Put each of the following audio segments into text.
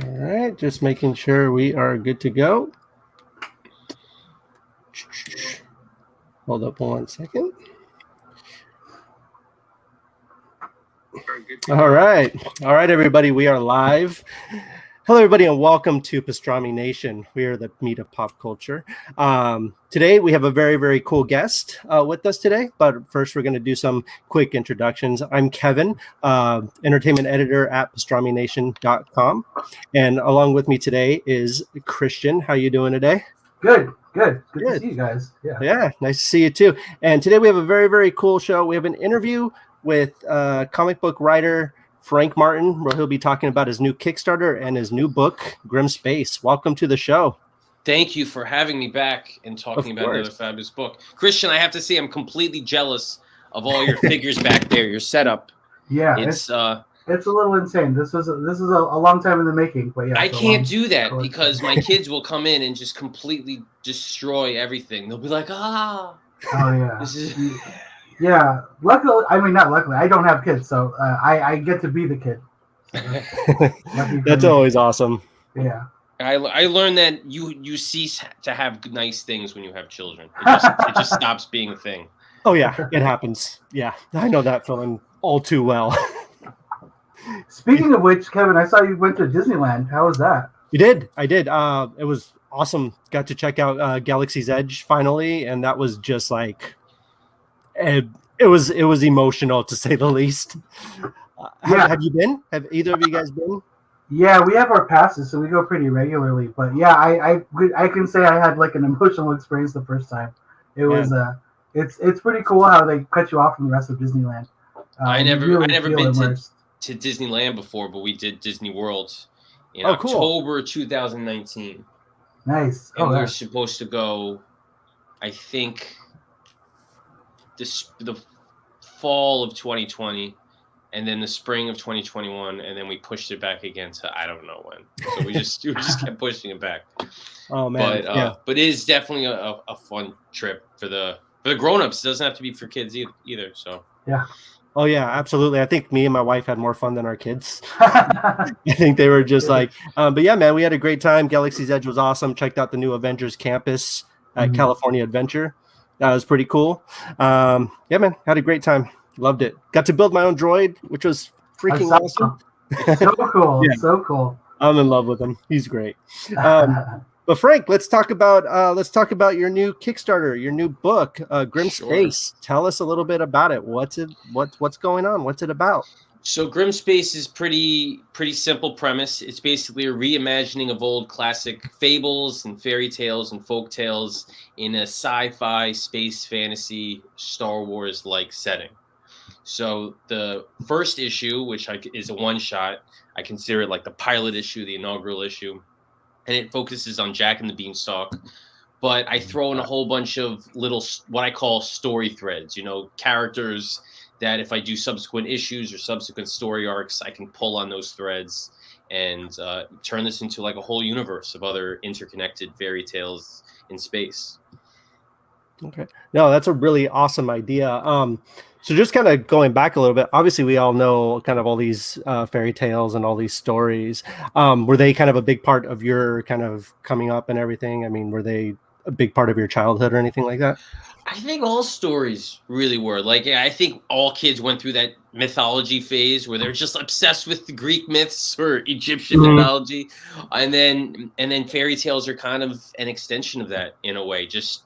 All right, just making sure we are good to go. Hold up 1 second. All right. All right, everybody. We are live. Hello, everybody, and welcome to Pastrami Nation. We are the meat of pop culture. Today, we have a very, very cool guest with us today. But first, we're going to do some quick introductions. I'm Kevin, entertainment editor at pastramination.com. And along with me today is Christian. How you doing today? Good to Good. see you guys. Yeah, nice to see you too. And today we have a very, very cool show. We have an interview with comic book writer Frank Martin, where he'll be talking about his new Kickstarter and his new book, Grim Space. Welcome to the show. Thank you for having me back and talking about another fabulous book. Christian, I have to say I'm completely jealous of all your figures back there, your setup. Yeah, it's a little insane. This is a long time in the making, but yeah. I can't do that because my kids will come in and just completely destroy everything. They'll be like, Oh yeah. Yeah. Luckily, I mean not luckily. I don't have kids, so I get to be the kid. So that's always awesome. Yeah. I learned that you cease to have nice things when you have children. It just stops being a thing. Oh yeah, it happens. Yeah, I know that feeling all too well. Speaking of which, Kevin, I saw you went to Disneyland. How was that? I did. It was awesome. Got to check out Galaxy's Edge finally, and that was just like it was emotional to say the least. Have you been? Have either of you guys been? Yeah, we have our passes, so we go pretty regularly. But yeah, I can say I had like an emotional experience the first time. It was it's pretty cool how they cut you off from the rest of Disneyland. I never been to Disneyland before, but we did Disney World in October 2019. Nice. And we were supposed to go, I think, the fall of 2020, and then the spring of 2021, and then we pushed it back again to I don't know when. So we just kept pushing it back. Oh man! But it is definitely a fun trip for the grown-ups. It doesn't have to be for kids either. So yeah. Oh yeah, absolutely. I think me and my wife had more fun than our kids. I think they were just like, but yeah, man, we had a great time. Galaxy's Edge was awesome. Checked out the new Avengers campus at California Adventure. That was pretty cool. Yeah, man, had a great time. Loved it. Got to build my own droid, which was freaking awesome. So cool. Yeah. So cool. I'm in love with him. He's great. But Frank, let's talk about your new Kickstarter, your new book, Grim Space. Tell us a little bit about it. What's going on? What's it about? So Grim Space is pretty simple premise. It's basically a reimagining of old classic fables and fairy tales and folk tales in a sci-fi, space fantasy, Star Wars-like setting. So the first issue, which is a one-shot, I consider it like the pilot issue, the inaugural issue. And it focuses on Jack and the Beanstalk, but I throw in a whole bunch of little, what I call story threads, characters that if I do subsequent issues or subsequent story arcs, I can pull on those threads and turn this into like a whole universe of other interconnected fairy tales in space. Okay. No, that's a really awesome idea. So just kind of going back a little bit, obviously we all know kind of all these fairy tales and all these stories. Were they kind of a big part of your kind of coming up and everything? I mean, were they a big part of your childhood or anything like that? I think all stories really were. Like, I think all kids went through that mythology phase where they're just obsessed with the Greek myths or Egyptian mythology. And then fairy tales are kind of an extension of that in a way, just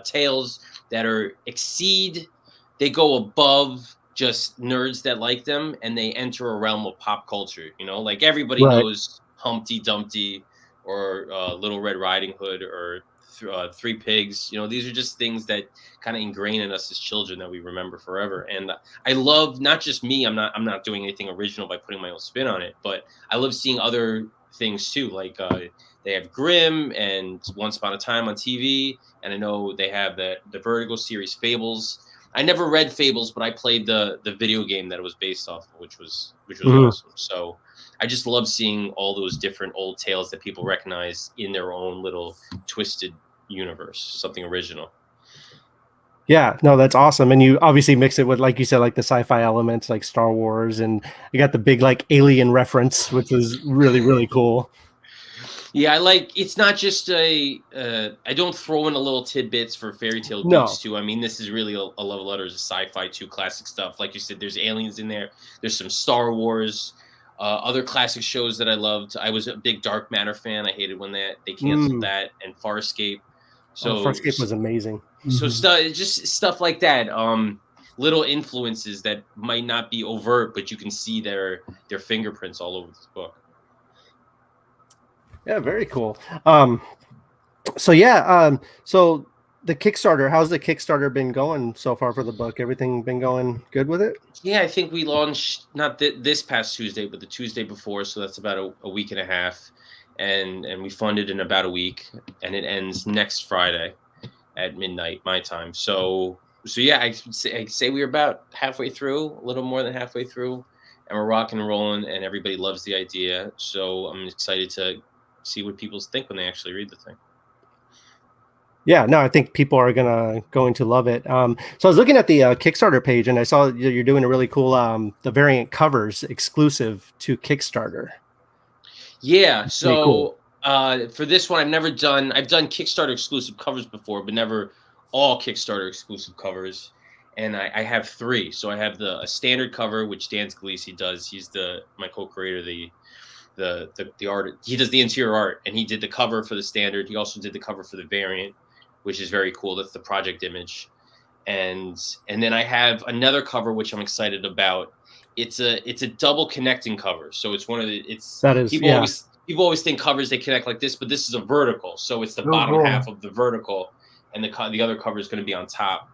tales that they go above just nerds that like them, and they enter a realm of pop culture. Like everybody knows Humpty Dumpty or Little Red Riding Hood or Three Pigs. These are just things that kind of ingrain in us as children that we remember forever. And I love, not just me, I'm not doing anything original by putting my own spin on it, but I love seeing other things too. Like they have Grimm and Once Upon a Time on TV, and I know they have the Vertigo series Fables. I never read Fables, but I played the video game that it was based off of, which was awesome. So I just love seeing all those different old tales that people recognize in their own little twisted universe, something original. Yeah, no, that's awesome. And you obviously mix it with, like you said, like the sci-fi elements like Star Wars, and you got the big like alien reference, which is really, really cool. Yeah, I like it's not just a. I don't throw in a little tidbits for fairy tale No. geeks too. I mean, this is really a love letter to sci-fi too, classic stuff. Like you said, there's aliens in there. There's some Star Wars, other classic shows that I loved. I was a big Dark Matter fan. I hated when they canceled that, and Farscape. Oh, So Farscape was amazing. so stuff, just stuff like that. Little influences that might not be overt, but you can see their fingerprints all over this book. Yeah, very cool. So yeah, so the Kickstarter, how's the Kickstarter been going so far for the book? Everything been going good with it? Yeah, I think we launched not this past Tuesday, but the Tuesday before, so that's about a week and a half, and we funded in about a week, and it ends next Friday at midnight my time. So yeah, I'd say we're about halfway through, a little more than halfway through, and we're rocking and rolling, and everybody loves the idea. So I'm excited to see what people think when they actually read the thing. Yeah, no, I think people are going to love it. So I was looking at the Kickstarter page, and I saw you're doing a really cool the variant covers exclusive to Kickstarter. Yeah, Pretty so cool. for this one, I've done Kickstarter exclusive covers before, but never all Kickstarter exclusive covers. And I have three. So I have a standard cover, which Dan Scalisi does. He's my co-creator, the art. He does the interior art, and he did the cover for the standard. He also did the cover for the variant, which is very cool. That's the project image. And then I have another cover which I'm excited about. It's a double connecting cover. So it's one of the That is, people yeah. people always think covers they connect like this, but this is a vertical. So it's the bottom half of the vertical, and the other cover is going to be on top.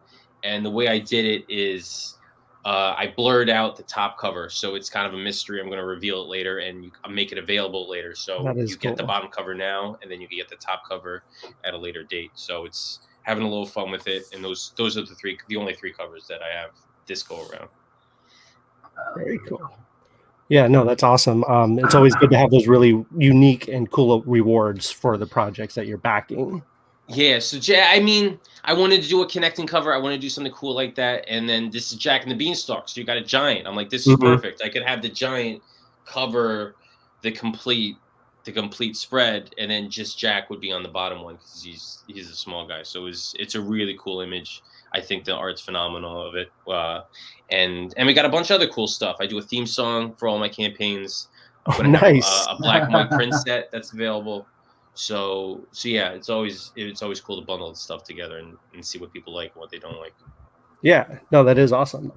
And the way I did it is I blurred out the top cover, so it's kind of a mystery. I'm going to reveal it later, and I'll make it available later. So you get the bottom cover now, and then you can get the top cover at a later date. So it's having a little fun with it, and those are the only three covers that I have this go around. Very cool. Yeah, no, that's awesome. It's always good to have those really unique and cool rewards for the projects that you're backing. Yeah, so I mean, I wanted to do a connecting cover. I want to do something cool like that. And then this is Jack and the Beanstalk. So you got a giant. I'm like, this is perfect. I could have the giant cover the complete spread, and then just Jack would be on the bottom one because he's a small guy. So it's a really cool image. I think the art's phenomenal of it. And we got a bunch of other cool stuff. I do a theme song for all my campaigns. I'm gonna have a black and white print set that's available. So yeah, it's always cool to bundle the stuff together and see what people like and what they don't like. Yeah, no, that is awesome.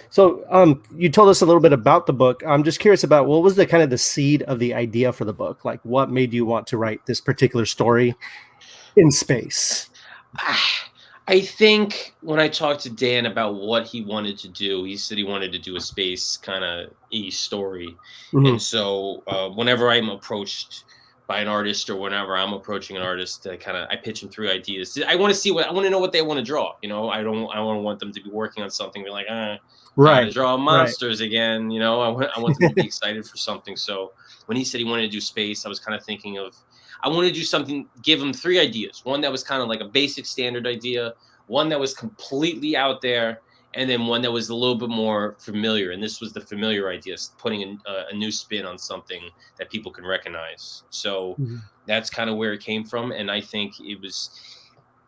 So you told us a little bit about the book. I'm just curious about what was the kind of the seed of the idea for the book? Like, what made you want to write this particular story in space? I think when I talked to Dan about what he wanted to do, he said he wanted to do a space kind of story. And so whenever I'm approached by an artist, or whenever I'm approaching an artist, I pitch them through ideas. I want to know what they want to draw. You know, I don't want them to be working on something. They're like, to draw monsters again. You know, I want them to be excited for something. So when he said he wanted to do space, I was kind of thinking of, I want to do something, give him three ideas. One that was kind of like a basic standard idea, one that was completely out there, and then one that was a little bit more familiar. And this was the familiar idea, putting a new spin on something that people can recognize. So that's kind of where it came from. And I think it was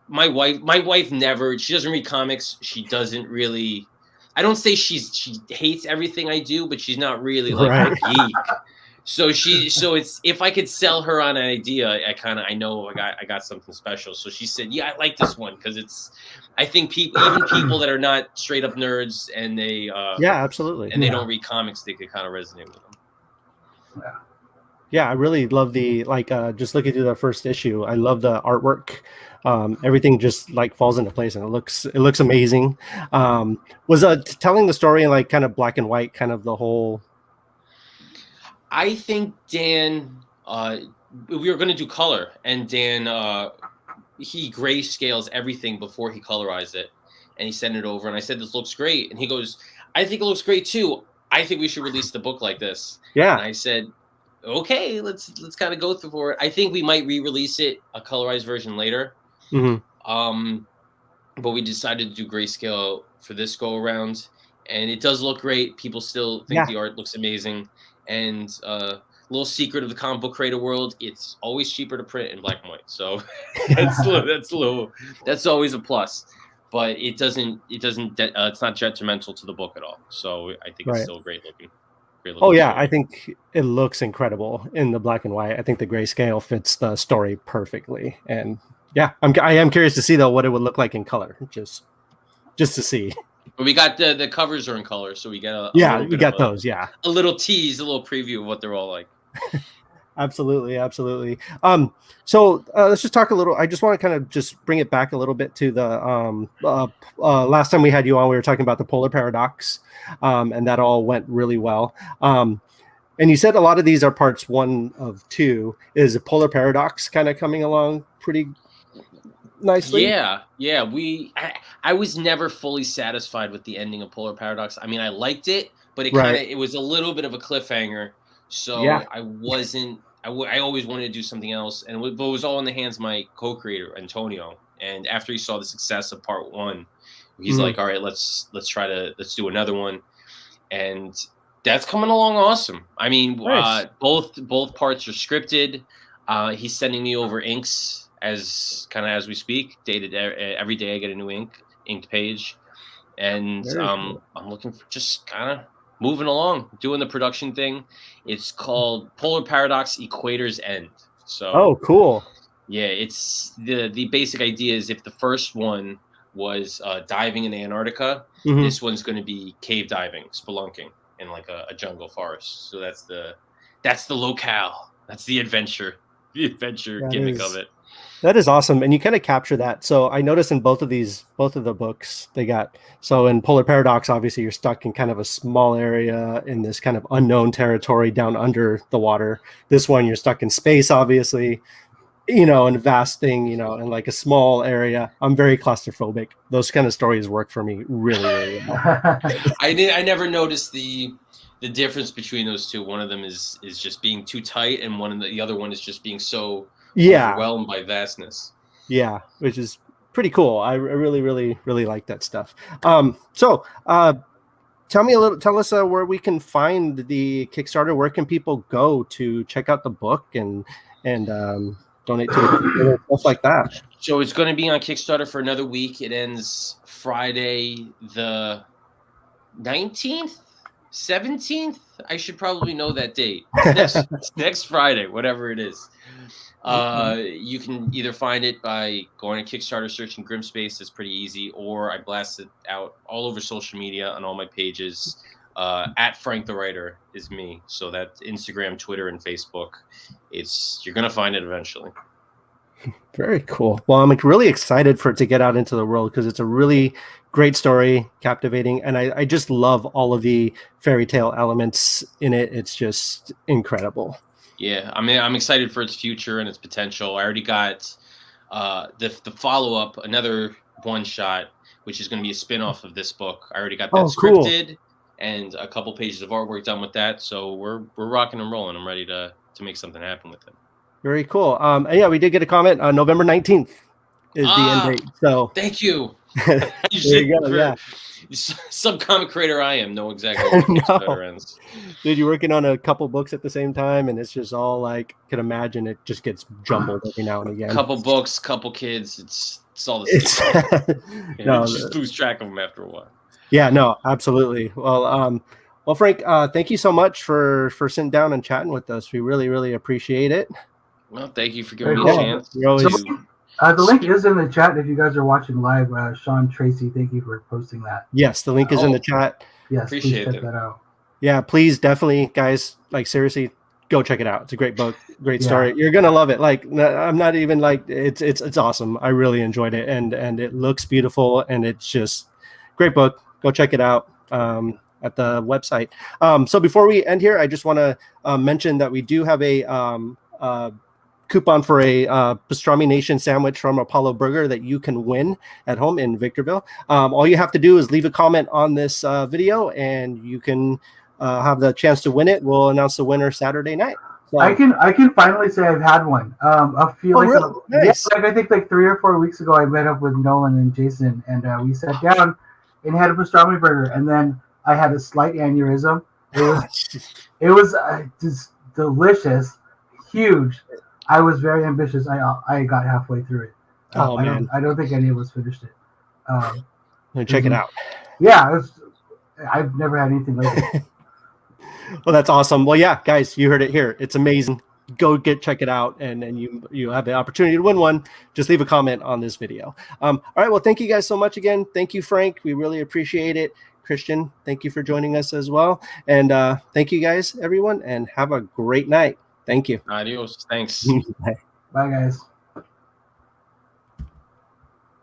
my wife she doesn't read comics. She doesn't really, I don't say she hates everything I do, but she's not really like a geek. So it's, if I could sell her on an idea, I know I got something special. So she said, yeah, I like this one because I think even people that are not straight up nerds and they absolutely, and they don't read comics, they could kind of resonate with them. Yeah, I really love just looking through the first issue. I love the artwork. Everything just like falls into place, and it looks amazing. Was telling the story in like kind of black and white, kind of the whole. I think Dan, we were going to do color, and Dan, he grayscales everything before he colorized it, and he sent it over, and I said, this looks great. And he goes, I think it looks great too. I think we should release the book like this. Yeah. And I said, okay, let's kind of go through for it. I think we might re-release it, a colorized version later. but we decided to do grayscale for this go around, and it does look great. People still think the art looks amazing, and little secret of the comic book creator world: it's always cheaper to print in black and white. So that's always a plus. But it doesn't. It's not detrimental to the book at all. So I think it's still great looking. Oh yeah, I think it looks incredible in the black and white. I think the grayscale fits the story perfectly, and yeah, I am curious to see though what it would look like in color, just to see. But we got the covers are in color, so we got we got those. Yeah, a little tease, a little preview of what they're all like. Absolutely. So let's just talk a little. I just want to kind of just bring it back a little bit to the last time we had you on. We were talking about the polar paradox, and that all went really well. And you said a lot of these are parts 1 of 2. Is the polar paradox kind of coming along pretty nicely? Yeah. I was never fully satisfied with the ending of Polar Paradox. I mean, I liked it, but it was a little bit of a cliffhanger. So I wasn't. I always wanted to do something else, but it was all in the hands of my co-creator Antonio. And after he saw the success of part 1, he's like, "All right, let's do another one," and that's coming along awesome. I mean, nice. Both parts are scripted. He's sending me over inks as we speak. Every day I get a new inked page, and cool. I'm looking for just kind of moving along, doing the production thing. It's called Polar Paradox Equator's End. So cool. Yeah, it's the basic idea is if the first one was diving in Antarctica, this one's going to be cave diving, spelunking in like a jungle forest. So that's the locale. That's the adventure gimmick of it. That is awesome. And you kind of capture that. So I noticed in both of the books they got, so in Polar Paradox, obviously you're stuck in kind of a small area in this kind of unknown territory down under the water. This one, you're stuck in space, obviously, in a vast thing, in like a small area. I'm very claustrophobic. Those kind of stories work for me really, really well. I never noticed the difference between those two. One of them is just being too tight, and the other one is just being so overwhelmed by vastness. Yeah, which is pretty cool. I really, really, really like that stuff. So tell us where we can find the Kickstarter. Where can people go to check out the book and donate to the stuff like that? So it's going to be on Kickstarter for another week. It ends Friday the 19th, 17th. I should probably know that date. Next Friday, whatever it is. You can either find it by going to Kickstarter, searching Grimspace. It's pretty easy, or I blast it out all over social media on all my pages. At Frank the Writer is me. So that's Instagram, Twitter, and Facebook. You're gonna find it eventually. Very cool. Well, I'm really excited for it to get out into the world because it's a really great story, captivating, and I just love all of the fairy tale elements in it. It's just incredible. Yeah, I mean, I'm excited for its future and its potential. I already got the follow-up, another one-shot, which is going to be a spin-off of this book. I already got that scripted and a couple pages of artwork done with that. So we're rocking and rolling. I'm ready to make something happen with it. Very cool. And yeah, we did get a comment. November 19th is the end date. So thank you. There you go. Yeah. Some comic creator I am know exactly what Kickstarter ends. Dude, you're working on a couple books at the same time, and it's just all like, can imagine it just gets jumbled every now and again. Couple books, couple kids. It's all the same. You just lose track of them after a while. Yeah, no, absolutely. Well, Frank, thank you so much for sitting down and chatting with us. We really, really appreciate it. Well, thank you for giving me a chance. The link is in the chat if you guys are watching live. Sean Tracy, thank you for posting that. Yes, the link is in the chat. Yes, please check that out. Yeah, please, definitely, guys, like seriously, go check it out. It's a great book, great story. You're gonna love it. Like, I'm not even like it's awesome. I really enjoyed it, and it looks beautiful, and it's just great book. Go check it out at the website. So before we end here, I just want to mention that we do have a coupon for a Pastrami Nation sandwich from Apollo Burger that you can win at home in Victorville. All you have to do is leave a comment on this video, and you can have the chance to win it. We'll announce the winner Saturday night. So, I can finally say I've had one. A few really? Nice. I think like 3 or 4 weeks ago, I met up with Nolan and Jason, and we sat down and had a pastrami burger, and then I had a slight aneurysm. It was just delicious, huge. I was very ambitious. I got halfway through it. Oh man, I don't think any of us finished it. check it out. Yeah, I've never had anything like it. Well, that's awesome. Well, yeah, guys, you heard it here. It's amazing. Go check it out, and you have the opportunity to win one. Just leave a comment on this video. All right. Well, thank you guys so much again. Thank you, Frank. We really appreciate it. Christian, thank you for joining us as well. And thank you guys, everyone, and have a great night. Thank you. Adios. Thanks. Bye, guys.